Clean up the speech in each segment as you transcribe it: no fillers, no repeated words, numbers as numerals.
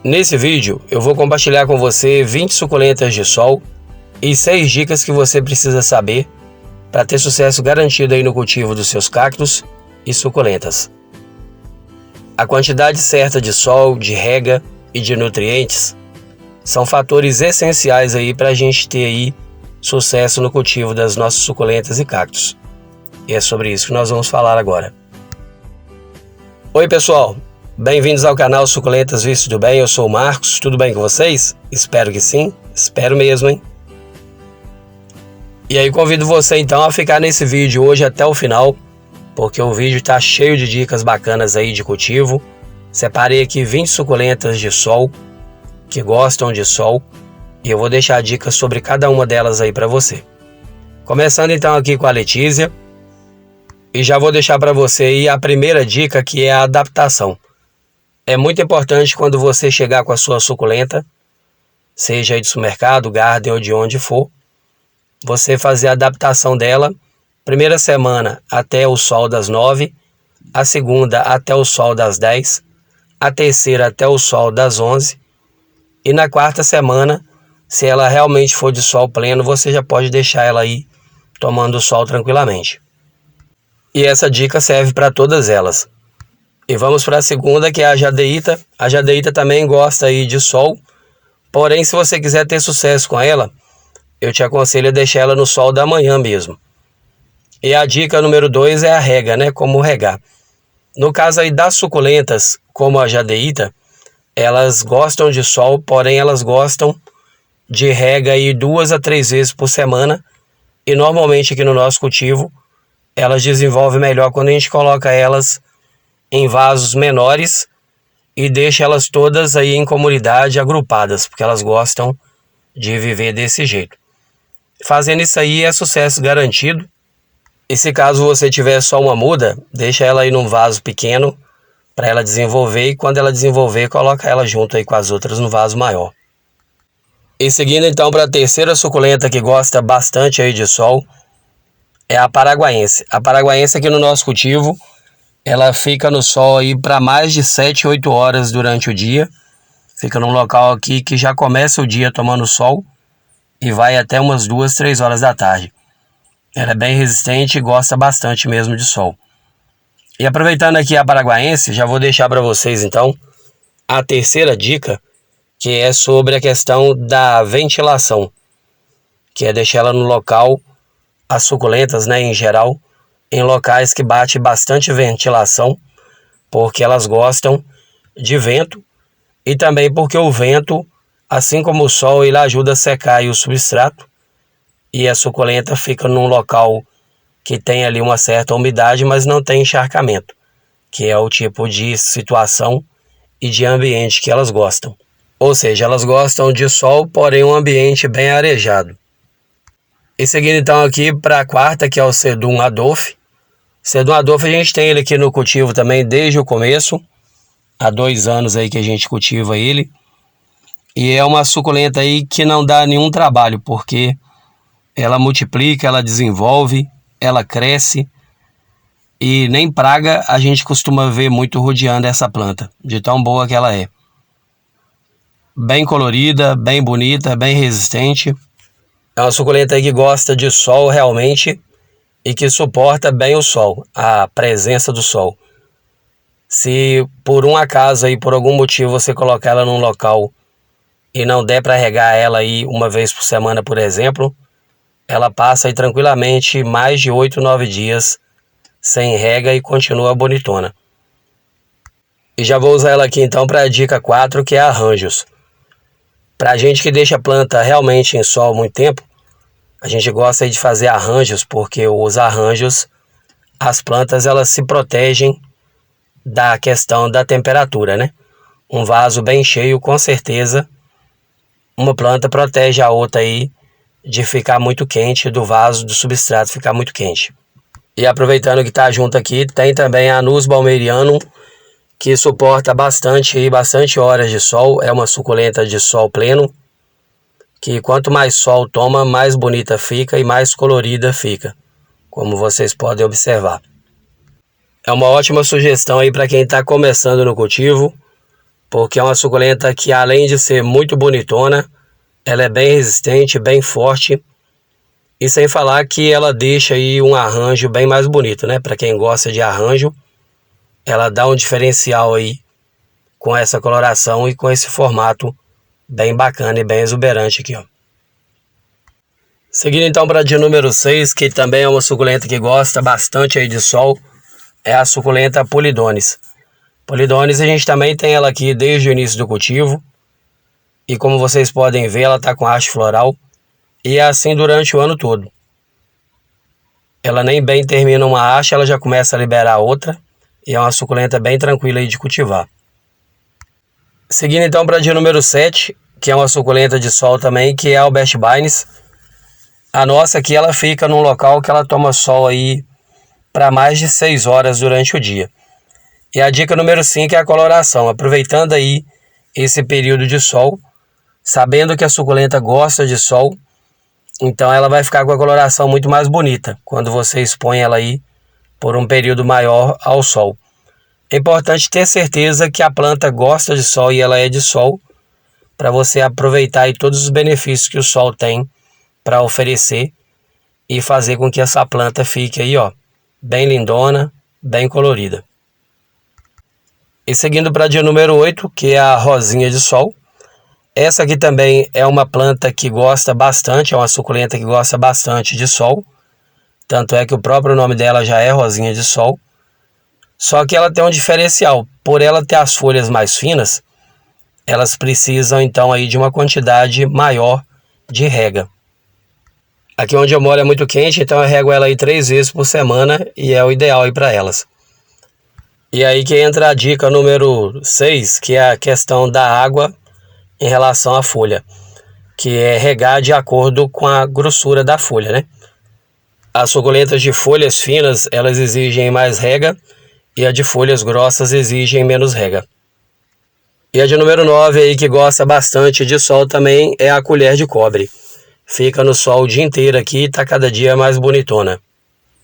Nesse vídeo eu vou compartilhar com você 20 suculentas de sol e 6 dicas que você precisa saber para ter sucesso garantido aí no cultivo dos seus cactos e suculentas. A quantidade certa de sol, de rega e de nutrientes são fatores essenciais aí para a gente ter aí sucesso no cultivo das nossas suculentas e cactos. E é sobre isso que nós vamos falar agora. Oi pessoal, bem-vindos ao canal Suculentas Vistos do Bem, eu sou o Marcos, tudo bem com vocês? Espero que sim, espero mesmo, hein? E aí convido você então a ficar nesse vídeo hoje até o final, porque o vídeo está cheio de dicas bacanas aí de cultivo. Separei aqui 20 suculentas de sol, que gostam de sol, e eu vou deixar dicas sobre cada uma delas aí para você. Começando então aqui com a Letícia, e já vou deixar para você aí a primeira dica, que é a adaptação. É muito importante quando você chegar com a sua suculenta, seja aí de supermercado, garden ou de onde for, você fazer a adaptação dela, primeira semana até o sol das 9, a segunda até o sol das 10, a terceira até o sol das 11, e na quarta semana, se ela realmente for de sol pleno, você já pode deixar ela aí tomando sol tranquilamente. E essa dica serve para todas elas. E vamos para a segunda, que é a jadeíta. A jadeíta também gosta aí de sol, porém se você quiser ter sucesso com ela, eu te aconselho a deixar ela no sol da manhã mesmo. E a dica número 2 é a rega, né? Como regar. No caso aí das suculentas, como a jadeíta, elas gostam de sol, porém elas gostam de rega aí 2 a 3 vezes por semana. E normalmente aqui no nosso cultivo, elas desenvolvem melhor quando a gente coloca elas em vasos menores e deixa elas todas aí em comunidade agrupadas, porque elas gostam de viver desse jeito. Fazendo isso aí é sucesso garantido. E se caso você tiver só uma muda, deixa ela aí num vaso pequeno para ela desenvolver, e quando ela desenvolver, coloca ela junto aí com as outras no vaso maior. E seguindo então para a terceira suculenta que gosta bastante aí de sol, é a paraguaense. A paraguaense aqui no nosso cultivo, ela fica no sol aí para mais de 7, 8 horas durante o dia. Fica num local aqui que já começa o dia tomando sol e vai até umas 2, 3 horas da tarde. Ela é bem resistente e gosta bastante mesmo de sol. E aproveitando aqui a paraguaense, já vou deixar para vocês então a terceira dica, que é sobre a questão da ventilação, que é deixar ela no local, as suculentas, né, em geral, em locais que bate bastante ventilação, porque elas gostam de vento e também porque o vento, assim como o sol, ele ajuda a secar aí o substrato e a suculenta fica num local que tem ali uma certa umidade, mas não tem encharcamento, que é o tipo de situação e de ambiente que elas gostam. Ou seja, elas gostam de sol, porém um ambiente bem arejado. E seguindo então aqui para a quarta, que é o Sedum Adolphe. Sedum Adolphe a gente tem ele aqui no cultivo também desde o começo. Há 2 anos aí que a gente cultiva ele. E é uma suculenta aí que não dá nenhum trabalho, porque ela multiplica, ela desenvolve, ela cresce. E nem praga a gente costuma ver muito rodeando essa planta, de tão boa que ela é. Bem colorida, bem bonita, bem resistente. É uma suculenta aí que gosta de sol realmente e que suporta bem o sol, a presença do sol. Se por um acaso aí, por algum motivo, você colocar ela num local e não der para regar ela aí uma vez por semana, por exemplo, ela passa aí tranquilamente mais de 8, 9 dias sem rega e continua bonitona. E já vou usar ela aqui então para a dica 4, que é arranjos. Para a gente que deixa a planta realmente em sol muito tempo, a gente gosta aí de fazer arranjos, porque os arranjos, as plantas elas se protegem da questão da temperatura, né? Um vaso bem cheio, com certeza, uma planta protege a outra aí de ficar muito quente, do vaso, do substrato ficar muito quente. E aproveitando que está junto aqui, tem também a Anus baumerianum, que suporta bastante horas de sol. É uma suculenta de sol pleno, que quanto mais sol toma, mais bonita fica e mais colorida fica, como vocês podem observar. É uma ótima sugestão aí para quem está começando no cultivo, porque é uma suculenta que, além de ser muito bonitona, ela é bem resistente, bem forte, e sem falar que ela deixa aí um arranjo bem mais bonito, né? Para quem gosta de arranjo, ela dá um diferencial aí com essa coloração e com esse formato bem bacana e bem exuberante aqui, ó. Seguindo então para a de número 6, que também é uma suculenta que gosta bastante aí de sol, é a suculenta Polidones. Polidones a gente também tem ela aqui desde o início do cultivo, e como vocês podem ver, ela está com haste floral, e é assim durante o ano todo. Ela nem bem termina uma haste, ela já começa a liberar outra, e é uma suculenta bem tranquila aí de cultivar. Seguindo então para a de número 7, que é uma suculenta de sol também, que é a Albert Bines. A nossa aqui, ela fica num local que ela toma sol aí para mais de 6 horas durante o dia. E a dica número 5 é a coloração. Aproveitando aí esse período de sol, sabendo que a suculenta gosta de sol, então ela vai ficar com a coloração muito mais bonita quando você expõe ela aí por um período maior ao sol. É importante ter certeza que a planta gosta de sol e ela é de sol, para você aproveitar aí todos os benefícios que o sol tem para oferecer e fazer com que essa planta fique aí, ó, bem lindona, bem colorida. E seguindo para a de número 8, que é a rosinha de sol. Essa aqui também é uma planta que gosta bastante, é uma suculenta que gosta bastante de sol. Tanto é que o próprio nome dela já é rosinha de sol. Só que ela tem um diferencial. Por ela ter as folhas mais finas, elas precisam então aí de uma quantidade maior de rega. Aqui onde eu moro é muito quente, então eu rego ela aí 3 vezes por semana e é o ideal aí para elas. E aí que entra a dica número 6, que é a questão da água em relação à folha, que é regar de acordo com a grossura da folha, né? As suculentas de folhas finas, elas exigem mais rega, e a de folhas grossas exigem menos rega. E a de número 9 aí, que gosta bastante de sol também, é a colher de cobre. Fica no sol o dia inteiro aqui e tá cada dia mais bonitona.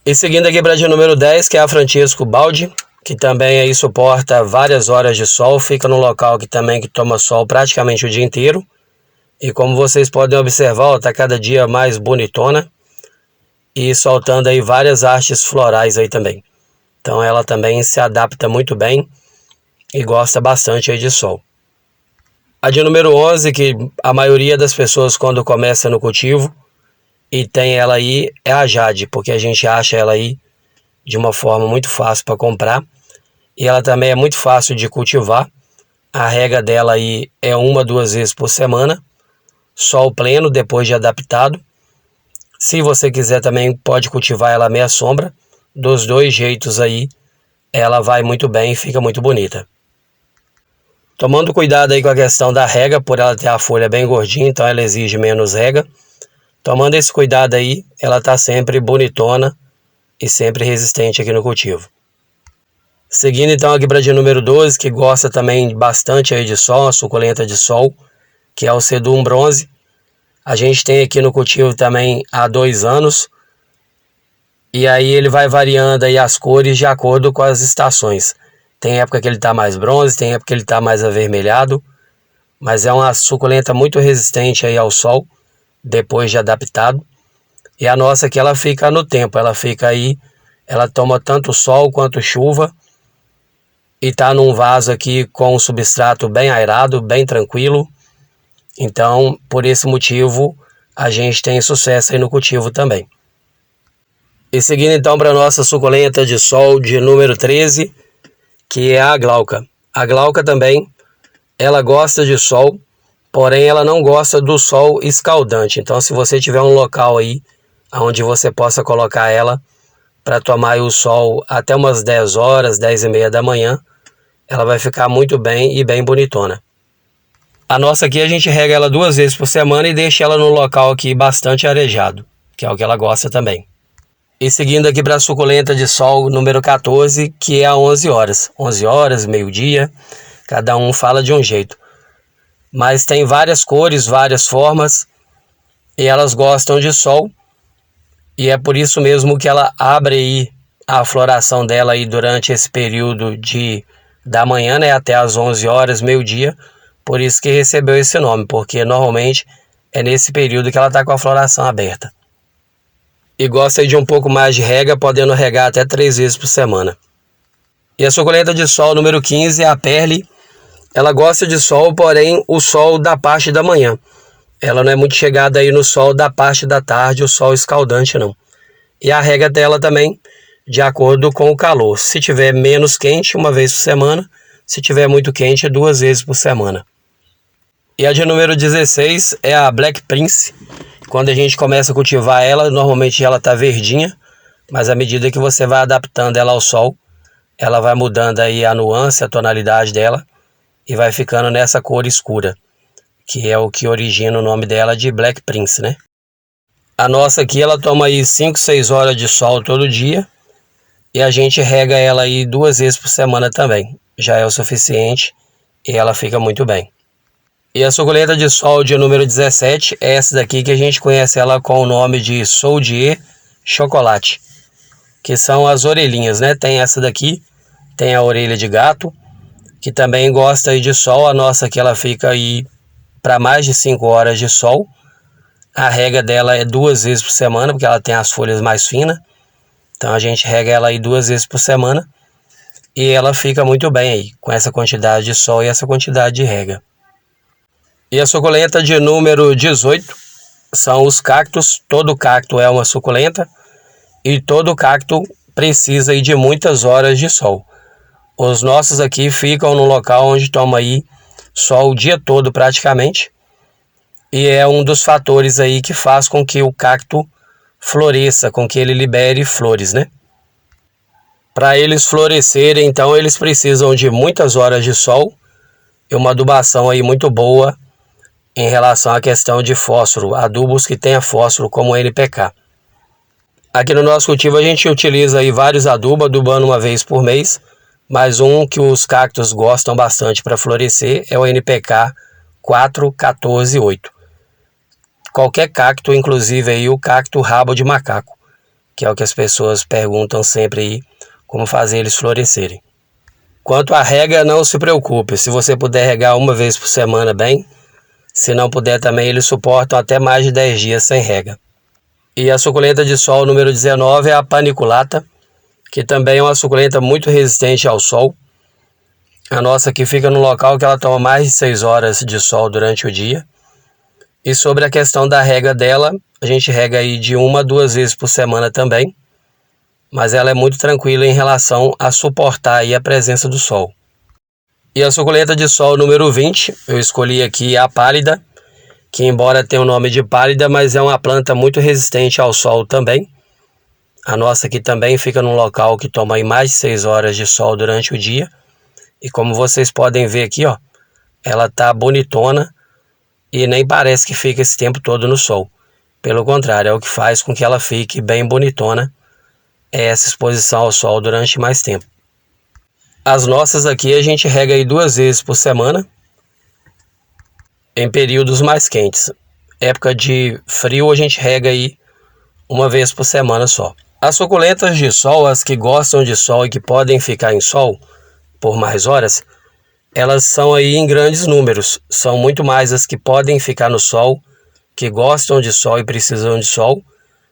E seguindo aqui para a de número 10, que é a Francesco Baldi, que também aí suporta várias horas de sol, fica num local que também toma sol praticamente o dia inteiro. E como vocês podem observar, ó, tá cada dia mais bonitona e soltando aí várias hastes florais aí também. Então ela também se adapta muito bem e gosta bastante aí de sol. A de número 11, que a maioria das pessoas quando começa no cultivo e tem ela aí, é a Jade, porque a gente acha ela aí de uma forma muito fácil para comprar. E ela também é muito fácil de cultivar. A rega dela aí é 1-2 vezes por semana, sol pleno depois de adaptado. Se você quiser também pode cultivar ela à meia sombra. Dos dois jeitos aí, ela vai muito bem e fica muito bonita. Tomando cuidado aí com a questão da rega, por ela ter a folha bem gordinha, então ela exige menos rega. Tomando esse cuidado aí, ela está sempre bonitona e sempre resistente aqui no cultivo. Seguindo então aqui para a de número 12, que gosta também bastante aí de sol, a suculenta de sol, que é o Sedum Bronze. A gente tem aqui no cultivo também há 2 anos. E aí ele vai variando aí as cores de acordo com as estações. Tem época que ele está mais bronze, tem época que ele está mais avermelhado. Mas é uma suculenta muito resistente aí ao sol, depois de adaptado. E a nossa aqui ela fica no tempo, ela fica aí, ela toma tanto sol quanto chuva. E está num vaso aqui com um substrato bem aerado, bem tranquilo. Então, por esse motivo, a gente tem sucesso aí no cultivo também. E seguindo então para a nossa suculenta de sol de número 13, que é a Glauca. A Glauca também, ela gosta de sol, porém ela não gosta do sol escaldante. Então, se você tiver um local aí, onde você possa colocar ela para tomar o sol até umas 10 horas, 10h30 da manhã, ela vai ficar muito bem e bem bonitona. A nossa aqui a gente rega ela 2 vezes por semana e deixa ela no local aqui bastante arejado, que é o que ela gosta também. E seguindo aqui para a suculenta de sol número 14, que é a 11 horas. 11 horas, meio-dia, cada um fala de um jeito. Mas tem várias cores, várias formas, e elas gostam de sol. E é por isso mesmo que ela abre aí a floração dela aí durante esse período de da manhã, né, até as 11 horas, meio-dia, por isso que recebeu esse nome, porque normalmente é nesse período que ela está com a floração aberta. E gosta aí de um pouco mais de rega, podendo regar até 3 vezes por semana. E a suculenta de sol número 15 é a Perle. Ela gosta de sol, porém o sol da parte da manhã. Ela não é muito chegada aí no sol da parte da tarde, o sol escaldante não. E a rega dela também, de acordo com o calor. Se tiver menos quente, 1 vez por semana. Se tiver muito quente, 2 vezes por semana. E a de número 16 é a Black Prince. Quando a gente começa a cultivar ela, normalmente ela está verdinha, mas à medida que você vai adaptando ela ao sol, ela vai mudando aí a nuance, a tonalidade dela e vai ficando nessa cor escura, que é o que origina o nome dela de Black Prince, né? A nossa aqui, ela toma aí 5, 6 horas de sol todo dia e a gente rega ela aí 2 vezes por semana também. Já é o suficiente e ela fica muito bem. E a suculenta de sol de número 17 é essa daqui, que a gente conhece ela com o nome de Soudier Chocolate, que são as orelhinhas, né? Tem essa daqui, tem a orelha de gato, que também gosta aí de sol. A nossa aqui, ela fica aí para mais de 5 horas de sol. A rega dela é 2 vezes por semana, porque ela tem as folhas mais finas. Então a gente rega ela aí 2 vezes por semana e ela fica muito bem aí, com essa quantidade de sol e essa quantidade de rega. E a suculenta de número 18 são os cactos. Todo cacto é uma suculenta e todo cacto precisa aí de muitas horas de sol. Os nossos aqui ficam no local onde toma aí sol o dia todo praticamente. E é um dos fatores aí que faz com que o cacto floresça, com que ele libere flores, né? Para eles florescerem, então, eles precisam de muitas horas de sol e uma adubação aí muito boa em relação à questão de fósforo, adubos que tenha fósforo, como o NPK. Aqui no nosso cultivo a gente utiliza aí vários adubos, adubando 1 vez por mês, mas um que os cactos gostam bastante para florescer é o NPK 4-14-8. Qualquer cacto, inclusive aí o cacto rabo de macaco, que é o que as pessoas perguntam sempre aí, como fazer eles florescerem. Quanto à rega, não se preocupe, se você puder regar 1 vez por semana bem, se não puder também, eles suportam até mais de 10 dias sem rega. E a suculenta de sol número 19 é a Paniculata, que também é uma suculenta muito resistente ao sol. A nossa aqui fica no local que ela toma mais de 6 horas de sol durante o dia. E sobre a questão da rega dela, a gente rega aí de 1 a 2 vezes por semana também. Mas ela é muito tranquila em relação a suportar aí a presença do sol. E a suculenta de sol número 20, eu escolhi aqui a pálida, que embora tenha o nome de pálida, mas é uma planta muito resistente ao sol também. A nossa aqui também fica num local que toma aí mais de 6 horas de sol durante o dia. E como vocês podem ver aqui, ó, ela tá bonitona e nem parece que fica esse tempo todo no sol. Pelo contrário, é o que faz com que ela fique bem bonitona, é essa exposição ao sol durante mais tempo. As nossas aqui a gente rega aí 2 vezes por semana, em períodos mais quentes. Época de frio a gente rega aí 1 vez por semana só. As suculentas de sol, as que gostam de sol e que podem ficar em sol por mais horas, elas são aí em grandes números. São muito mais as que podem ficar no sol, que gostam de sol e precisam de sol,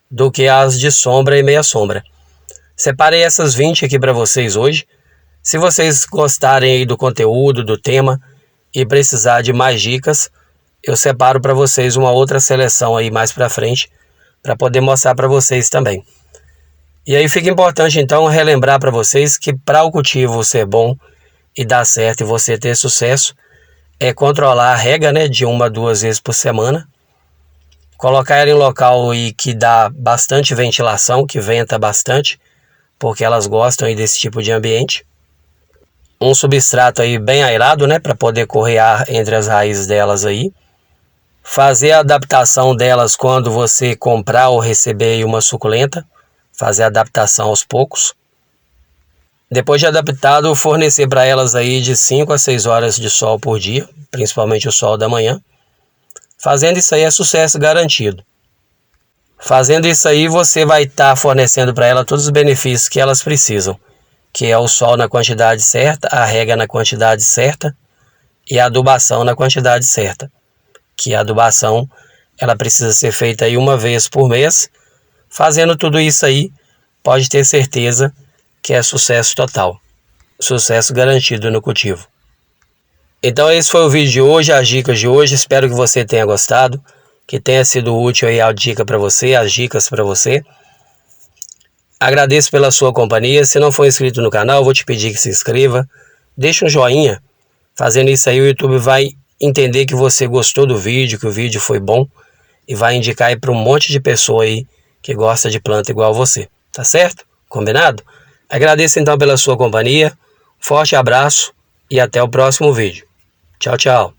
do que as de sombra e meia sombra. Separei essas 20 aqui para vocês hoje. Se vocês gostarem aí do conteúdo, do tema e precisar de mais dicas, eu separo para vocês uma outra seleção aí mais para frente, para poder mostrar para vocês também. E aí fica importante então relembrar para vocês que para o cultivo ser bom e dar certo e você ter sucesso, é controlar a rega, né, de 1 a 2 vezes por semana, colocar ela em local aí que dá bastante ventilação, que venta bastante, porque elas gostam aí desse tipo de ambiente. Um substrato aí bem airado, né, para poder correr ar entre as raízes delas aí. Fazer a adaptação delas quando você comprar ou receber aí uma suculenta. Fazer a adaptação aos poucos. Depois de adaptado, fornecer para elas aí de 5 a 6 horas de sol por dia, principalmente o sol da manhã. Fazendo isso aí é sucesso garantido. Fazendo isso aí você vai estar fornecendo para ela todos os benefícios que elas precisam. que é o sol na quantidade certa, a rega na quantidade certa e a adubação na quantidade certa. Que a adubação ela precisa ser feita aí uma vez por mês. Fazendo tudo isso aí, pode ter certeza que é sucesso total. Sucesso garantido no cultivo. Então esse foi o vídeo de hoje, as dicas de hoje. Espero que você tenha gostado, que tenha sido útil aí a dica para você, as dicas para você. Agradeço pela sua companhia. Se não for inscrito no canal, vou te pedir que se inscreva. Deixa um joinha. Fazendo isso aí, o YouTube vai entender que você gostou do vídeo, que o vídeo foi bom e vai indicar aí para um monte de pessoa aí que gosta de planta igual você. Tá certo? Combinado? Agradeço então pela sua companhia. Forte abraço e até o próximo vídeo. Tchau, tchau.